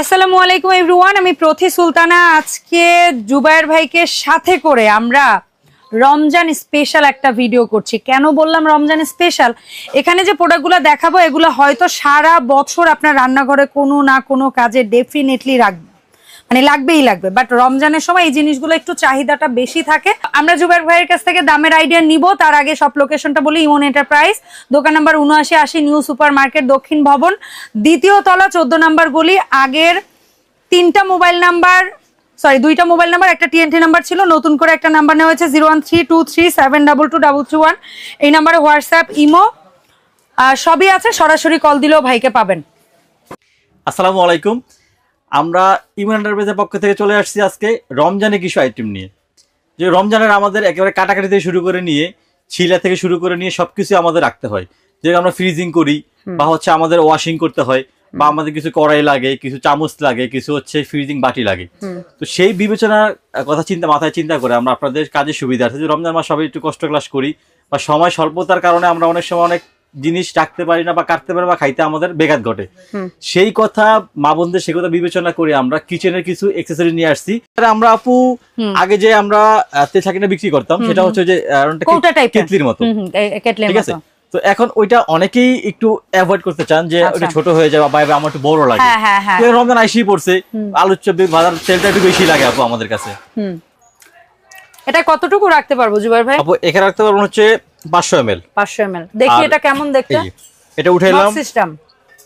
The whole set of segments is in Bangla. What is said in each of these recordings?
আসসালামু আলাইকুম এভরিওয়ান, আমি প্রথি সুলতানা। আজকে জুবায়ের ভাইকে সাথে করে আমরা রমজান স্পেশাল একটা ভিডিও করছি। কেন বললাম রমজান স্পেশাল? এখানে যে প্রোডাক্টগুলো দেখাবো এগুলো হয়তো সারা বছর আপনার রান্নাঘরে কোনো না কোনো কাজে ডেফিনেটলি লাগবেই লাগবে, বাট রমজানের সময় এই জিনিসগুলো একটু চাহিদাটা বেশি থাকে। আমরা জুবায়ের ভাইয়ের কাছ থেকে দামের আইডিয়া নিব, তার আগে সব লোকেশনটা বলি। ইমন এন্টারপ্রাইজ, দোকান নাম্বার ৭৯৮০, নিউ সুপার মার্কেট, দক্ষিণ ভবন, দ্বিতীয় তলা, ১৪ নম্বর গলি। আগের দুইটা মোবাইল নাম্বার, একটা টিএনটি নাম্বার ছিল, নতুন করে একটা নাম্বার নেওয়া হয়েছে 01323722221। এই নাম্বারে হোয়াটসঅ্যাপ, ইমো সবই আছে, সরাসরি কল দিলেও ভাইকে পাবেন। আসসালামু আলাইকুম, আমরা ইমন এন্টারপ্রাইজের পক্ষ থেকে চলে আসছি আজকে রমজানের কিছু আইটেম নিয়ে। যে রমজানের আমাদের একেবারে কাটাকাটি থেকে শুরু করে নিয়ে ছিলা থেকে শুরু করে নিয়ে সবকিছু আমাদের রাখতে হয়। যে আমরা ফ্রিজিং করি বা হচ্ছে আমাদের ওয়াশিং করতে হয়, বা আমাদের কিছু কড়াই লাগে, কিছু চামচ লাগে, কিছু হচ্ছে ফ্রিজিং বাটি লাগে। তো সেই বিবেচনার কথা মাথায় চিন্তা করে আমরা আপনাদের কাজের সুবিধা আছে যে রমজান মাস সবাই একটু কষ্ট ক্লাস করি, বা সময় স্বল্পতার কারণে আমরা অনেক সময় অনেক জিনিস রাখতে পারি না বা কাটতে পারি বা খাইতে আমাদের বেঘাত ঘটে। সেই কথা মা বোনদের সে কথা বিবেচনা করে আমরা কিচেনের কিছু অ্যাকসেসরি নিয়ে আসছি। আমরা আপু আগে যে আমরা তেল ছাঁকিটা বিক্রি করতাম সেটা হচ্ছে যে কেটলির মতো, ঠিক আছে? তো এখন ওইটা অনেকেই একটু অ্যাভয়েড করতে চান যে ওটা ছোট হয়ে যায় বা আমার একটু বড় লাগে। রমজান আইসি পড়ছে, আলুর চপ বাজার তেলটা একটু বেশি লাগে আপু আমাদের কাছে। এটা কতটুকু রাখতে পারবো জুবায়ের ভাই? আপু এখানে রাখতে পারবো হচ্ছে 500 ml। 500 ml। দেখি এটা কেমন দেখতে। এটা উঠাইলাম সিস্টেম,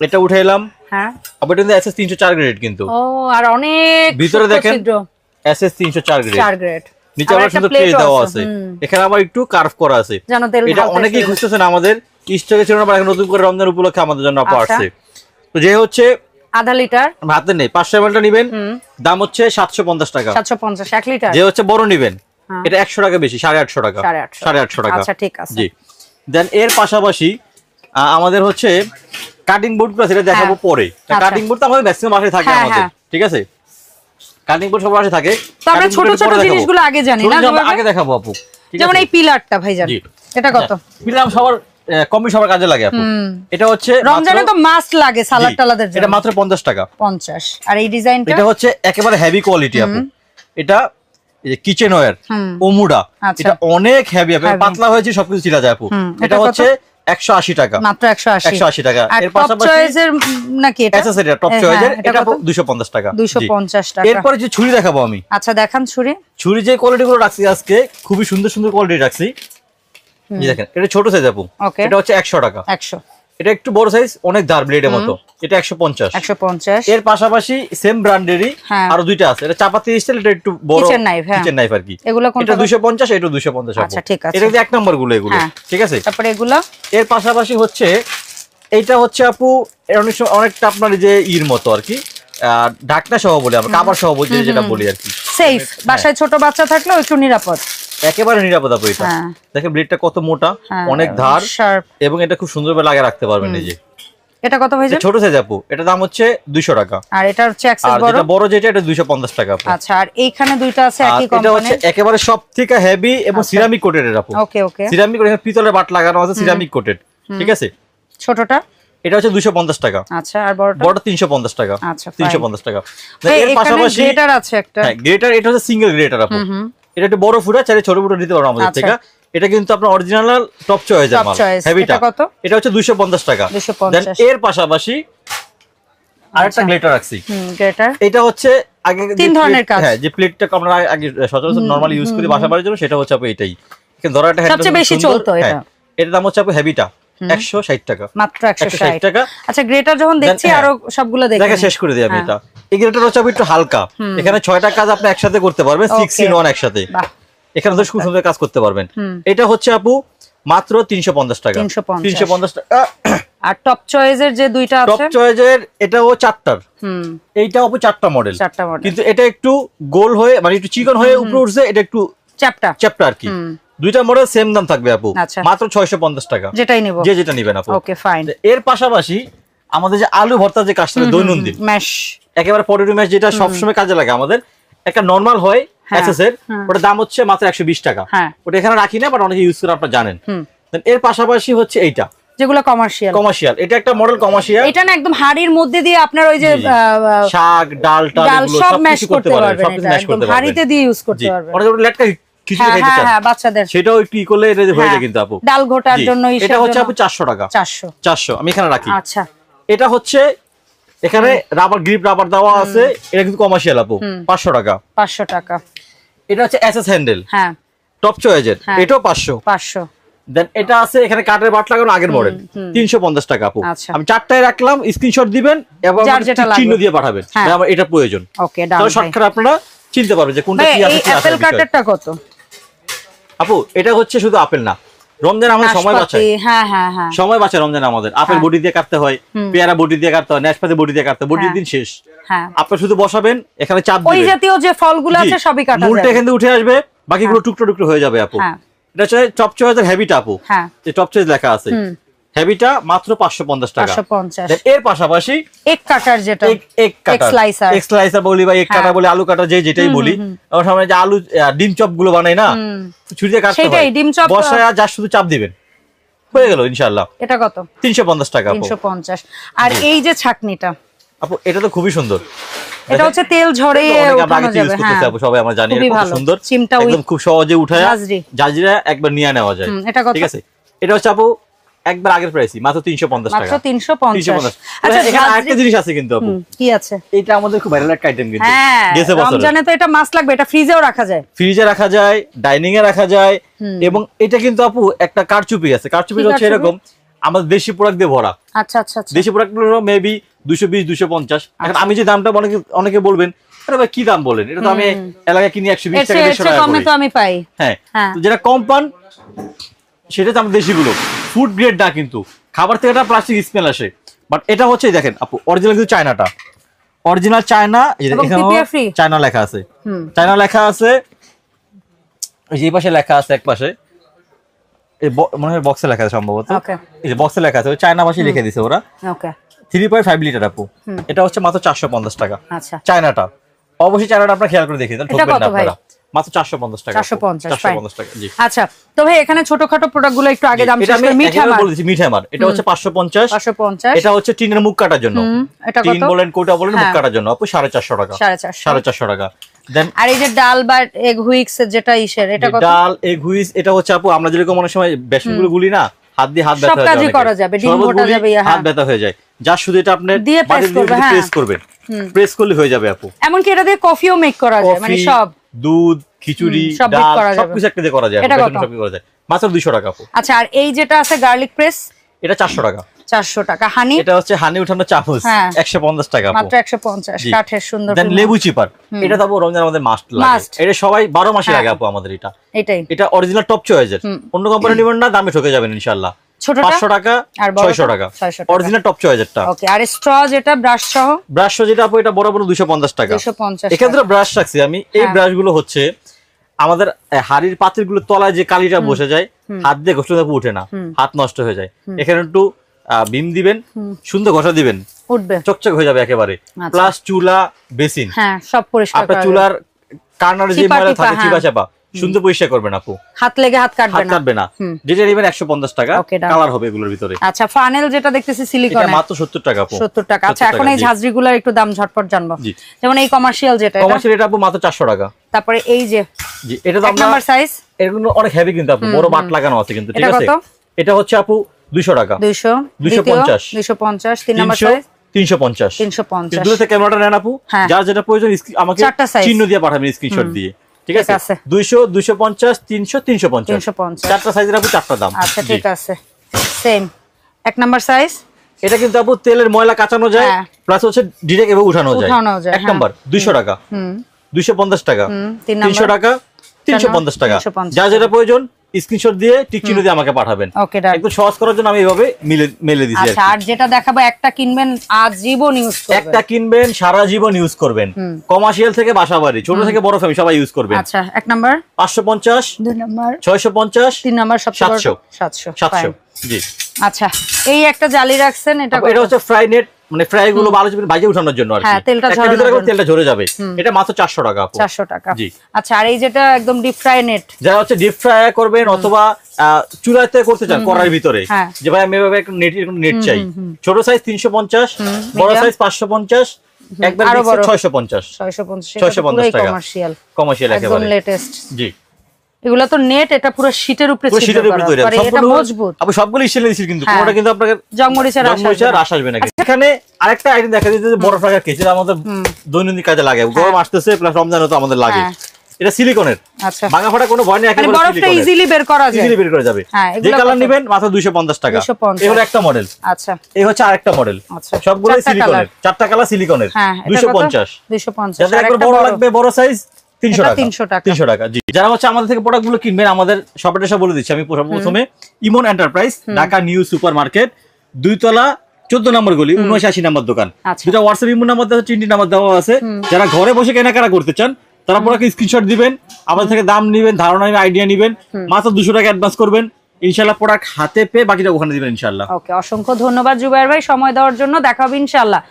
এটা উঠাইলাম। হ্যাঁ, আপু এটা এসএস 304 গ্রেড কিন্তু। ও, আর অনেক ভিতরে দেখেন এসএস 304 গ্রেড। 4 গ্রেড। নিচে আবার সুন্দর প্লেট দেওয়া আছে। এখানে আবার একটু কার্ভ করা আছে। এটা অনেকেই খুঁজতেছেন, আমাদের স্টকে ছিল না, এখন নতুন করে রমজান উপলক্ষে আমাদের জন্য আপু আসছে। তো যে হচ্ছে আধা লিটার হাতে নেই, 500 ml টা নেবেন, দাম হচ্ছে 750 টাকা। 750 1 লিটার। যে হচ্ছে বড় নেবেন এটা 100 টাকা বেশি, 850 টাকা। 850 টাকা। আচ্ছা ঠিক আছে। জি, দেন এর পাশাপাশি আমাদের হচ্ছে কাটিং বোর্ড গুলো সেটা দেখাবো পরে। কাটিং বোর্ড তো আমাদের ম্যাক্সিমাম বাসায় থাকে আমাদের, ঠিক আছে? কাটিং বোর্ড সবার বাসায় থাকে। তো আমরা ছোট ছোট জিনিসগুলো আগে জানি না, আগে দেখাবো আপু। যেমন এই পিলারটা ভাইজান, এটা কত? পিলার সবার কমই সবার কাজে লাগে আপু। এটা হচ্ছে রমজানে তো মাস্ট লাগে সালাদ টালাদের জন্য। এটা মাত্র 50 টাকা। 50। আর এই ডিজাইনটা এটা হচ্ছে একেবারে হেভি কোয়ালিটি আপু। এটা কিচেন ওয়্যার ওমুডা, এটা অনেক হেভি আপু, পাতলা হয়েছে সবকিছু ছিলা যায় আপু। এটা হচ্ছে 180 টাকা, মাত্র 180 টাকা। এর পাশাপাশি টপ চয়েসের নাকি এটা? আচ্ছা সেটা টপ চয়েসের, এটা 250 টাকা। 250 টাকা। এরপর যে ছুরি দেখাবো আমি। আচ্ছা দেখান ছুরি যে কোয়ালিটি গুলো রাখছি আজকে খুবই সুন্দর সুন্দর কোয়ালিটি রাখছি। এই দেখেন, এটা ছোট সাইজ আপু, এটা হচ্ছে 100 টাকা। 100। এটা একটু বড় সাইজ, অনেক ধার ব্লেডের মতো, এটা 150। এর পাশাপাশি সেম ব্র্যান্ডেরই আরো দুইটা আছে, এটা চাপাতি স্টাইল, এটা একটু বড় কিচেন নাইফ আর কি। এগুলো কোনটা? এটা 250, এটা 250 আপু। আচ্ছা ঠিক আছে। এটা এক নাম্বার গুলো এগুলো, ঠিক আছে? তারপরে এগুলো এর পাশাপাশি হচ্ছে এইটা হচ্ছে আপু অনেকটা আপনার যে ইর মতো আর কি, ঢাকনা সহ বলি আমরা, কভার সহ বলি যেটা বলি আর কি, সেফ। বাসায় ছোট বাচ্চা থাকলেও একটু নিরাপদ, একেবারে নিরাপদ আপু। এটা দেখেন ব্লেডটা কত মোটা, অনেক ধার, এবং এটা খুব সুন্দরভাবে লাগিয়ে রাখতে পারবেন। এই যে এটা কত ভাই? ছোট সাইজ আপু, এটা দাম হচ্ছে 200 টাকা। আর এটা হচ্ছে এক্সেস বড়, যেটা বড় যেটা এটা 250 টাকা আপু। আচ্ছা, আর এইখানে দুইটা আছে একই কোম্পানি। এটা হচ্ছে একেবারে সবথেকে হেভি এবং সিরামিক কোটেড এর আপু। ওকে ওকে, সিরামিক কোটেড, পিতলের বাট লাগানো আছে, সিরামিক কোটেড, ঠিক আছে? ছোটটা এটা হচ্ছে 250 টাকা। আচ্ছা, আর বড়টা 350 টাকা। আচ্ছা 350 টাকা। এর পাশাপাশি গ্রেটার আছে একটা। হ্যাঁ, গ্রেটার, এটা হচ্ছে সিঙ্গেল গ্রেটার আপু। এটা একটু বড় ফুটা, চাইলে ছোট ফুটা নিতে পারো আমাদের থেকে। এটা কিন্তু আপনার অরিজিনাল টপ চয়েসের মাল, হেভিটা। এটা হচ্ছে 250 টাকা। দেন এর পাশাপাশি আরেকটা গ্রেটার রাখছি। গ্রেটার এটা হচ্ছে আগে তিন ধরনের কাজ। হ্যাঁ, যে প্লেটটা আমরা আগে সচরাচর নরমালি ইউজ করি বাসা বাড়ির জন্য, সেটা হচ্ছে আপু এটাই। কিন্তু ধরাটা হ্যান্ডেল সবচেয়ে বেশি চলতো এটা। এটার দাম হচ্ছে আপু হেভিটা 160 টাকা, মাত্র 160 টাকা। আচ্ছা, গ্রেটার যখন দেখছি আরো সবগুলো দেখে শেষ করে দিই আমি। এটা এই গ্রেটার হচ্ছে একটু হালকা, এখানে 6টা কাজ আপনি একসাথে করতে পারবেন, 6 in 1 একসাথে। এখানে তো খুব সুন্দর কাজ করতে পারবেন। এটা হচ্ছে আপু মাত্র 350 টাকা। 350 টাকা। আর টপ চয়েসের যে দুইটা আছে, টপ চয়েসের এটাও 4টার, এইটা আপু 4টা মডেল, কিন্তু এটা একটু গোল হয়ে মানে একটু চিকন হয়ে উপরে উঠছে, এটা একটু চ্যাপটা আর কি। দুইটা মডেল সেম দাম থাকবে আপু, মাত্র 650 টাকা। যেটাই নিব, যেটা নিবেন আপু। Okay fine. এর পাশাপাশি আমাদের যে আলু ভর্তা যে কাজটা দৈনন্দিন ম্যাশ, একেবারে পটেটো ম্যাশ, যেটা সবসময় কাজে লাগে আমাদের, একটা নরমাল হয় এসএসের, ওটার দাম হচ্ছে মাত্র 120 টাকা। ওটা এখানে রাখি না, বাট অনেকে ইউজ করে আপনারা জানেন। এর পাশাপাশি হচ্ছে এইটা যেগুলো কমার্শিয়াল। কমার্শিয়াল, এটা একটা মডেল কমার্শিয়াল। এটা না একদম হাড়ির মধ্যে দিয়ে আপনার ওই যে শাক ডাল এগুলো সব সব ম্যাশ কিছু করতে পারবেন, সবকিছু ম্যাশ করতে পারবেন, হাড়িতে দিয়ে ইউজ করতে পারবেন। অনেক লেটকা খিচুড়ি খাইতে চান, হ্যাঁ বাচ্চাদের সেটাও একটু ই করলে এটা হয়ে যায় কিন্তু আপু। ডাল ঘোটার জন্য এটা হচ্ছে আপু 400 টাকা। 400 আমি এখানে রাখি। আচ্ছা, এটা হচ্ছে এখানে রাবার গ্রিপ রাবার দেওয়া আছে, এটা কিন্তু কমার্শিয়াল আপু। 500 টাকা। 500 টাকা। এটা হচ্ছে এসএস হ্যান্ডেল, হ্যাঁ টপ চয়েজের, এটাও 500। দেন এটা আছে এখানে কাঠের বাট লাগানো আগের মডেল, 350 টাকা আপু। আমি চারটায় রাখলাম, স্ক্রিনশট দিবেন এবং চিহ্ন দিয়ে পাঠাবেন আমার এটা প্রয়োজন। ওকে, ডান। তো শর্টকাট আপনারা চিনতে পারবেন যে কোনটা কি আছে। এই অ্যাপেল কাটারটা কত আপু? এটা হচ্ছে শুধু আপেল না, রমজান আমাদের সময় বাঁচায়। হ্যাঁ সময় বাঁচায় রমজান আমাদের। আপেল বডি দিয়ে কাটতে হয়, পেয়ারা বডি দিয়ে কাটতে হয়, নাশপাতি বডি দিয়ে কাটতে হয়, বডির দিন শেষ। আপনি শুধু বসাবেন, এখানে চাপ দিবেন, ওই জাতীয় যে ফলগুলো আছে সবই কাটা যাবে, মূলটা এখান থেকে উঠে আসবে, বাকিগুলো টুকরো টুকরো হয়ে যাবে আপু। এটা হচ্ছে টপ চয়েসের হেভিটা আপু, যে টপ চয়েস লেখা আছে হেভিটা মাত্র 550 টাকা। 550। এর পাশাপাশি এক কাটার যেটা এক স্লাইসার বলি বা এক কাটা বলি, আলু কাটা যেটাই বলি, আমার সামনে যে আলু ডিম চপ গুলো বানাই না, ছুরি দিয়ে কাটতে হয়, ডিম চপ বসায় যা শুধু চাপ দিবেন, হয়ে গেল ইনশাআল্লাহ। এটা কত? 350 টাকা আপু। 350। আর এই যে ছাকনিটা আপু, এটা তো খুবই সুন্দর। এটা হচ্ছে তেল ঝরে উঠানো যাবে। হ্যাঁ আপু, সবাই আমরা জানি এটা কত সুন্দর, চিমটা একদম খুব সহজে উঠায় জাজিরা একবার নিয়ে নেওয়া যায়। ঠিক আছে, এটা হচ্ছে আপু একবার আগের প্রাইসই, মাত্র 350 টাকা। মাত্র 350। আচ্ছা, এখানে আরেকটা জিনিস আছে কিন্তু আপু। কি আছে? এটা আমাদের খুব ভাইরাল একটা আইটেম কিন্তু। গেছে বছরে রমজানে তো এটা মাস্ট লাগবে। এটা ফ্রিজেও রাখা যায়, ফ্রিজে রাখা যায়, ডাইনিং এ রাখা যায়। এবং এটা কিন্তু আপু একটা কারচুপি আছে। কারচুপি হচ্ছে এরকম আমাদের দেশি প্রোডাক্ট দিয়ে ভরা। আচ্ছা আচ্ছা। দেশি প্রোডাক্ট গুলো মেবি 220 250। এখন আমি যে দামটা অনেকে বলবেন, আরে ভাই কি দাম বলেন, এটা তো আমি এলাকায় কিনি 120 টাকা 150 টাকা কমে তো আমি পাই। হ্যাঁ, তো যেটা কম পান সেটা তো আমাদের দেশিগুলো, ফুড গ্রেড না কিন্তু, খাবার থেকে একটা প্লাস্টিক স্মেল আসে। বাট এটা হচ্ছে দেখেন আপু, অরিজিনাল কিন্তু চায়নাটা, অরিজিনাল চায়না, চায়না লেখা আছে, চায়না লেখা আছে, এই যে পাশে লেখা আছে, এক পাশে মনে হয় বক্সে লেখা আছে সম্ভবত, এই যে বক্সে লেখা আছে, ওই চায়না ভাষায় লিখে দিছে ওরা। 3.5 লিটার আপু, এটা হচ্ছে মাত্র 450 টাকা। আচ্ছা, চায়নাটা অবশ্যই চায়নাটা আপনারা খেয়াল করে দেখে দেন, ঠকবেন না আপনারা। মাত্র 450 টাকা। 450 টাকা। জি আচ্ছা, তো ভাই এখানে ছোটখাটো প্রোডাক্টগুলো একটু আগে দাম শেষ করে মিঠামার বলেছি, মিঠামার এটা হচ্ছে 550। এটা হচ্ছে টিনের মুখ কাটার জন্য, টিন বলেন কোটা বলেন, মুখ কাটার জন্য আপু 450 টাকা। 450 টাকা। দেন আর এই যে ডাল বা এগ হুইক্স যেটা ইসের, এটা কত? ডাল এগ হুইক্স এটা হচ্ছে আপু আমরা যেরকম অনেক সময় বেসনগুলো গুলি না, হাত দিয়ে হাত ব্যথা হয়ে যায়, সব কাজই করা যাবে, ডিম মোটা যাবে, হাত ব্যথা হয়ে যায়, যা শুধু এটা আপনি প্রেস করবেন, প্রেস করলে হয়ে যাবে আপু। এমনকি এটা দিয়ে কফিও মেক করা যায়, মানে সব দুধ খিচুড়ি ডাল সবকিছু একটা দিয়ে করা যায়, সবকিছু করা যায়, মাত্র 200 টাকা আপু। আচ্ছা, আর এই যেটা আছে গার্লিক প্রেস, এটা 400 টাকা। 400 টাকা। হানি, এটা হচ্ছে হানি উঠানো চামচ, 150 টাকা আপু, মাত্র 150, কাঠের সুন্দর। দেন লেবু চিপার, এটা তো রমজান আমাদের মাস্ট লাগে, এটা সবাই 12 মাসে লাগে আপু আমাদের। এটা অরিজিনাল টপ চয়েসের, অন্য কোম্পানি নিবেন না, দামে ঠকে যাবেন ইনশাআল্লাহ। 500 টাকা আর 600 টাকা অরিজিনাল টপ চয়েসেরটা। ওকে, আর স্ট্র যেটা ব্রাশ সহ, ব্রাশ সহ যেটা আপু, এটা বড় বড় 250 টাকা। 250। এক্ষেত্রে ব্রাশ রাখছি আমি, এই ব্রাশ গুলো হচ্ছে আমাদের হাড়ির পাতিল গুলো তলায় যে কালিটা বসে যায়, হাত দিয়ে ঘষলে উঠে না, হাত নষ্ট হয়ে যায়, এখানে একটু বিম দিবেন, সুন্দর ঘষা দিবেন, উঠবে, চকচক হয়ে যাবে একেবারে। প্লাস চুলা বেসিন, হ্যাঁ সব পরিষ্কার, আপনার চুলার কার্নারে যে ময়লা থাকে চিপা চাপা সুন্দর পরিষ্কার করবেন আপু, হাত লেগে হাত কাটবে না। যেটা নেবেন 150 টাকা, কালার হবে এগুলোর ভিতরে। আচ্ছা, ফানেল যেটা দেখতেছি সিলিকন, এটা মাত্র 70 টাকা আপু। 70 টাকা। আচ্ছা, এখন এই ঝাঁঝরিগুলোর একটু দাম ঝটপট জানবো। যেমন এই কমার্শিয়াল যেটা, কমার্শিয়াল এটা আপু মাত্র 400 টাকা। তারপরে এই যে, জি এটা তো আমরা নাম্বার সাইজ, এগুলো অনেক হেভি কিন্তু আপু, বড় বাট লাগানো আছে কিন্তু, ঠিক আছে। এটা হচ্ছে আপু 200 টাকা। 250 250 3 নাম্বার সাইজ 350 350। দুটো থেকে ক্যামেরাটা নেন আপু, যার যেটা প্রয়োজন আমাকে চিহ্ন দিয়ে পাঠাবেন স্ক্রিনশট দিয়ে, ঠিক আছে। 200 250 300 350 চারটা সাইজের আপু, চারটা দাম। আচ্ছা ঠিক আছে, সেম। এক নাম্বার সাইজ, এটা কিন্তু আপু তেলের ময়লা কাটানো যায়, প্লাস হচ্ছে ডাইরেক্ট এভাবে উঠানো যায়। এক নাম্বার 200 টাকা, 250 টাকা, 300 টাকা, 350 টাকা, যা যেটা প্রয়োজন স্ক্রিনশট দিয়ে টিক চিহ্ন দিয়ে আমাকে পাঠাবেন। একটু সহজ করার জন্য আমি এইভাবে মেলে দিয়েছি। আচ্ছা, আর যেটা দেখাবো, একটা কিনবেন আজীবন ইউজ করবেন, একটা কিনবেন সারা জীবন ইউজ করবেন, কমার্শিয়াল থেকে বাসাবাড়ি, ছোট থেকে বড় ফ্যামিলি সবাই ইউজ করবেন। আচ্ছা, এক নাম্বার 550, দুই নাম্বার 650, তিন নাম্বার 700 700। জি আচ্ছা, এই একটা জালি রাখছেন, এটা হচ্ছে ফ্রাই নেট মানে ফ্রাই গুলো ভালো ভাজে উঠানোর জন্য আর কি। হ্যাঁ, তেলটা একটা ভিতরে করে তেলটা ঝরে যাবে। এটা মাত্র 400 টাকা আপু। 400 টাকা। জি। আচ্ছা, আর এই যেটা একদম ডিপ ফ্রাই নেট, যারা হচ্ছে ডিপ ফ্রাই করবেন অথবা চুলাতে করতে চান কড়াইয়ের ভিতরে, হ্যাঁ। যে ভাই আমি এভাবে একটা নেট চাই, ছোট সাইজ 350, বড় সাইজ 550, একবার আরো বড় 650 650 টাকা কমার্শিয়াল কমার্শিয়াল একদম একেবারে লেটেস্ট। জি। এগুলো তো নেট, এটা পুরো শীটের উপরে পুরো শীটের উপরে তৈরি, এটা সম্পূর্ণ মজবুত। আপনি সবগুলো স্টেনলেস স্টিল, কিন্তু হ্যাঁ। কোনটা কিন্তু আপনাদের জংমরিচের রাশ আসবে না। এখানে আরেকটা আইটেম দেখা যাচ্ছে যে বড় ফ্রাইয়ার কেস, যেটা আমাদের দৈনন্দিন কাজে লাগে, গরম আসতেছে প্লাস রমজানও তো আমাদের লাগে। হ্যাঁ। এটা সিলিকনের, আচ্ছা, ভাঙা ফাটা কোনো ভয় নেই, মানে একেবারে বরফটা সিলিকনের, ইজিলি বের করা যায়, ইজিলি বের করা যাবে। হ্যাঁ, যে এগুলো কালার কত? নেবেন মাত্র 250 টাকা। 250। এই হলো একটা মডেল। আচ্ছা, এই হচ্ছে আরেকটা মডেল। আচ্ছা, সবগুলো চারটা সিলিকনের, কালার। চারটা কালার সিলিকনের। হ্যাঁ, 250। 250। যাদের আর একবার একটা বড় লাগবে, বড় সাইজ 300 টাকা। 300 টাকা। 300 টাকা। জি। যারা হচ্ছে আমাদের থেকে প্রোডাক্ট গুলো কিনবেন, আমাদের শপের এসে বলে দিচ্ছি আমি প্রথমে, Emon enterprise, Dhaka new super market, 2 তলা, 14 নম্বর গলি, 7980 নম্বর দোকান। আচ্ছা। যেটা হোয়াটসঅ্যাপ ইমো নাম্বার দেওয়া, 3টি নাম্বার দেওয়া আছে। যারা ঘরে বসে কেনাকাটা করতে চান তারা প্রোডাক্ট স্ক্রিনশট দিবেন, আমাদের থেকে দাম নিবেন, ধারণা নিবেন, আইডিয়া নিবেন, মাত্র 200 টাকা অ্যাডভান্স করবেন, ইনশাআল্লাহ প্রোডাক্ট হাতে পেয়ে বাকিটা ওখানে দিবেন ইনশাআল্লাহ। ওকে, অসংখ্য ধন্যবাদ জুবায়ের ভাই সময় দেওয়ার জন্য। দেখা হবে ইনশাআল্লাহ